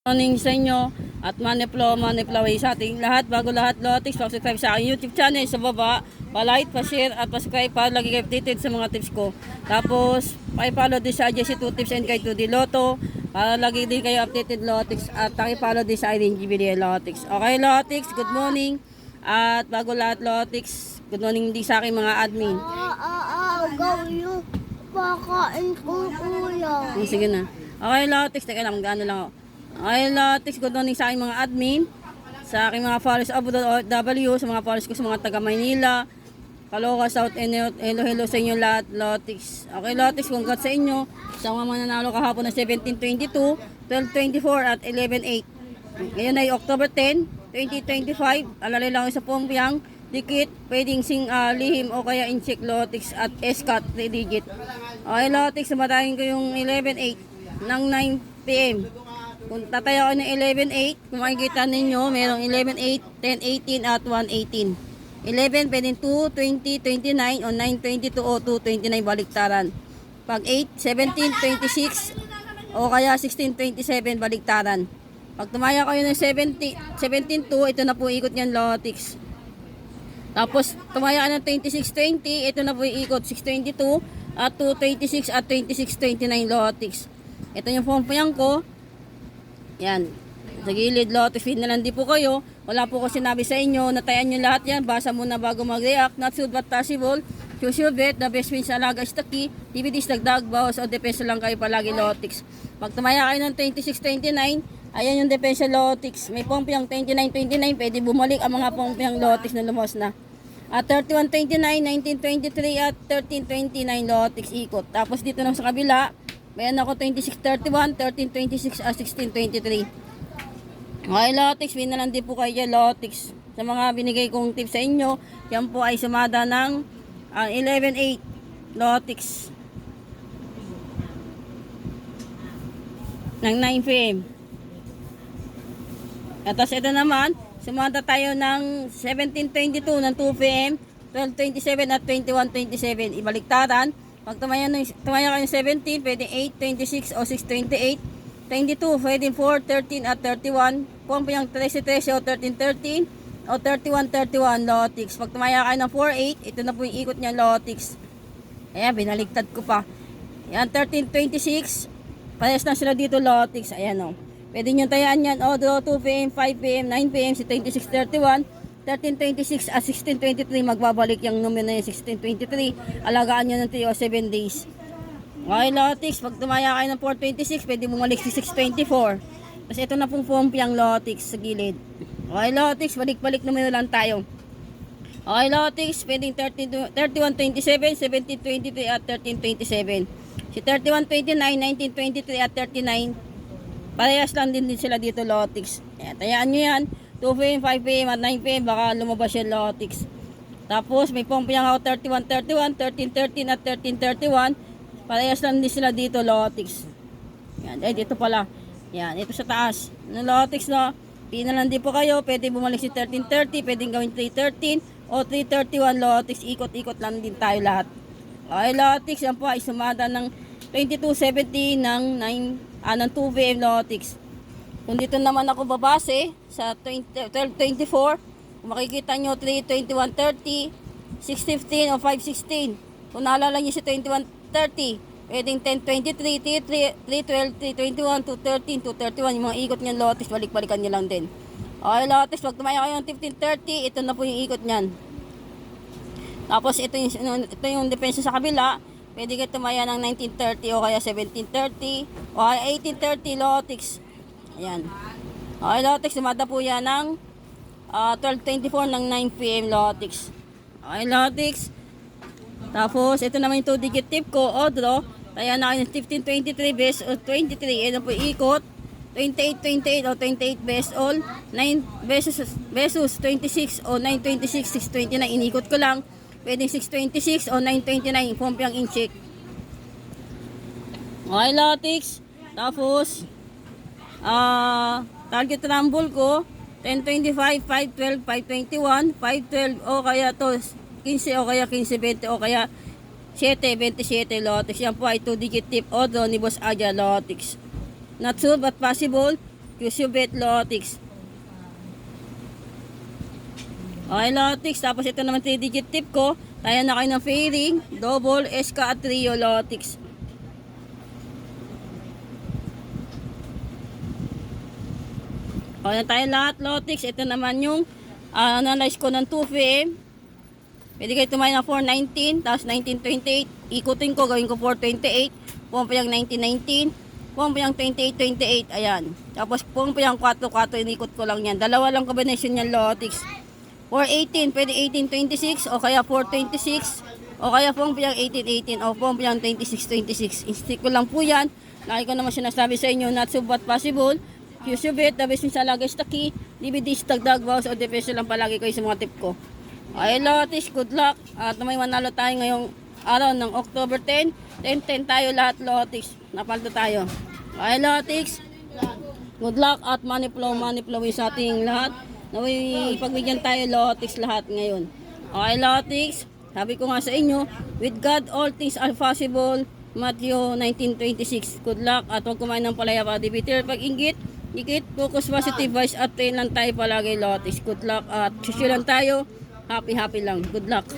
Morning sa inyo at maniplo sa ating lahat. Bago lahat, Lotex, subscribe sa aking YouTube channel sa baba. Pa-like, pa-share at pa-subscribe para lagi kayo updated sa mga tips ko. Tapos, pa-follow din sa Jesse 2 Tips and Guide to the Lotto para lagi din kayo updated, Lotex. At pa-follow din sa Irene GBD Lotex. Okay, Lotex, good morning. At bago lahat, Lotex, good morning din sa aking mga admin. Gawin pakain ko kuya. Sige na. Okay, Lotex, teka lang, gano'n lang ako. Okay, Lotex, good morning sa aking mga admin, sa aking mga followers abroad OFW, sa mga followers ko sa mga taga Maynila, Caloocan, South, and hello sa inyo lahat, Lotex. Okay, Lotex, congrats sa inyo sa mga mananalo kahapon na 17-22, 12-24 at 11-8. Ngayon ay October 10, 2025. Alalay lang sa Pompiang, dikit, pwedeng lihim o kaya in-check, Lotex at SCAT 3 digit. Okay, Lotex, sumatayin ko yung 11-8 ng 9 PM. Kung tatayo ko ng 11-8, kung makikita ninyo, merong 11-8, 10-18 at 1-18. 11, pwedeng 2, 20, 29, o 9, 22, o 2, 29 baliktaran. Pag 8, 17, 26, o kaya 16, 27 baliktaran. Pag tumaya kayo ng 17, 2, ito na po ikot niyan, Lotex. Tapos, tumaya ka ng 26, 20, ito na po ikot, 622, at 226 at 2629 Lotex. Ito yung pompiang ko. Yan. Sa gilid, Lotex, feed na lang di po kayo. Wala po ko sinabi sa inyo. Natayan nyo lahat yan. Basa muna bago mag-react. Not sure but possible. Choose your bet. The best win sa alaga is the key. DVDs, dagdag, bawas o depensa lang kayo palagi, Lotex. Pag tumaya kayo ng 26-29, ayan yung depensa, Lotex. May pompiang 29-29. Pwede bumalik ang mga pompiang Lotex na lumos na. At 31-29, 19-23 at 13-29 Lotex ikot. Tapos dito na sa kabila, mayroon ako 26-31, 13-26 at 16-23. Okay, Lotex, win na lang din po kayo dyan, Lotex. Sa mga binigay kong tips sa inyo, yan po ay sumada ng 11-8 Lotex ng 9 PM. At tapos ito naman, sumada tayo ng 17-22 ng 2 PM, 12-27 at 21-27. Ibaliktaran. Pag tumaya ka ng 17, pwede 8, 26 o 6, 28. 22, pwede 4, 13 at 31. Pompiang 13, 13 o 13, 13 o 31, 31 Lotex. Pag tumaya ka ng 4, 8, ito na po yung ikot niya, Lotex. Ayan, binaligtad ko pa. Ayan, 13, 26. Parehas na sila dito, Lotex. Ayan o. Pwede nyo tayaan yan. O, 2 PM, 5 PM, 9 PM, si 26, 31. 13-26 at 16-23, magbabalik yung numero na yung 16-23. Alagaan nyo ng 3 o 7 days. Okay, Lotex, pag tumaya kayo ng 4-26, pwede bumalik si 6-24. Tapos ito na pong pompiang, Lotex sa gilid. Okay, Lotex, balik-balik numero lang tayo. Okay, Lotex, pwedeng 31-27, 17-23 at 13-27. Si 31-29, 19-23 at 39, parehas lang din sila dito, Lotex. Ayan, tayaan nyo yan. 2 PM, 5 PM at 9 PM, baka lumabas yung Lotex. Tapos may pompiang ako 31-31, 13-13 at 13-31. Parehas lang din sila dito, Lotex. Yan, dito pala. Yan, ito sa taas. No, Lotex, no? Pinalan din po kayo. Pwede bumalik si 13-30, pwedeng gawin 3-13 o 3-31 Lotex. Ikot-ikot lang din tayo lahat. Okay, Lotex, yan po ay sumada ng 22-70 ng 2 PM Lotex. Kung dito naman ako babase sa 12-24, kung makikita nyo 3-21-30, 6-15 o 5-16. Kung naalala nyo si 21-30, pwedeng 10-23, 3-12, 3-21, 2-13, 2-31. Yung mga ikot nyan, Lotex, balik-balikan nyo lang din. Okay, Lotex, pag tumaya kayo ng 15-30, ito na po yung ikot nyan. Tapos ito yung depensa sa kabila. Pwede kayo tumaya ng 19-30 o kaya 17-30 o kaya 18-30 Lotex. Ayan. Okay, Lotex, sumada po yan ng 12-24 ng 9 PM Lotex. Okay, Lotex. Tapos, ito naman yung 2-digit tip ko, Odro. Kaya na kayo ng 15-23 best o 23. Ito po ikot. 28-28 o 28 best all. 9 versus 26 o 9-26, 6-29. Inikot ko lang. Pwedeng 6-26 o 9-29. Pompiang in-check. Okay, Lotex. Tapos, target rumble ko 10-25, 5-12, 5-21, 5-12 o kaya to 15 o kaya 15-20 o kaya 7-27 Lotex. Yan po ay 2-digit tip Odro ni Boss Aja Lotex. Not sure but possible. Cusubet, Lotix. Okay, Lotix. Tapos ito naman 3-digit tip ko. Tayo na kayo ng fairing, double, SK at trio, Lotix. Okay na tayo lahat, Lotix. Ito naman yung analyze ko ng 2 PM. Pwede kayo tumayo ng 419, tapos 1928. Ikutin ko, gawin ko 428. Pumpayang 1919. Pumpayang 2828. Ayan. Tapos pumpayang 44. Inikot ko lang yan. Dalawa lang combination yan, Lotix. 418, pwede 1826 o kaya 426 o kaya pumpayang 1818 o pumpayang 2626. Stick ko lang po yan. Lagi ko naman sinasabi sa inyo, not so but possible. Cusubit, the best sa lagay sa key. DVD, stagdag, bounce o depression lang palagi ko sa mga tip ko. Ay, Lotix, good luck. At may manalo tayo ngayong araw ng October 10. 10-10 tayo lahat, Lotix. Napaldo tayo. Ay, Lotix, good luck at money flow sa ating lahat. Naway pagbigyan tayo, Lotix, lahat ngayon. Okay, Lotix, sabi ko nga sa inyo, with God all things are possible. Matthew 19:26. Good luck at huwag kumain ng palaya pa. Bitter pag-inggit, dikit, focus, positive vibes at train lang tayo palagi, Lotix. Good luck at susulan tayo. Happy lang. Good luck.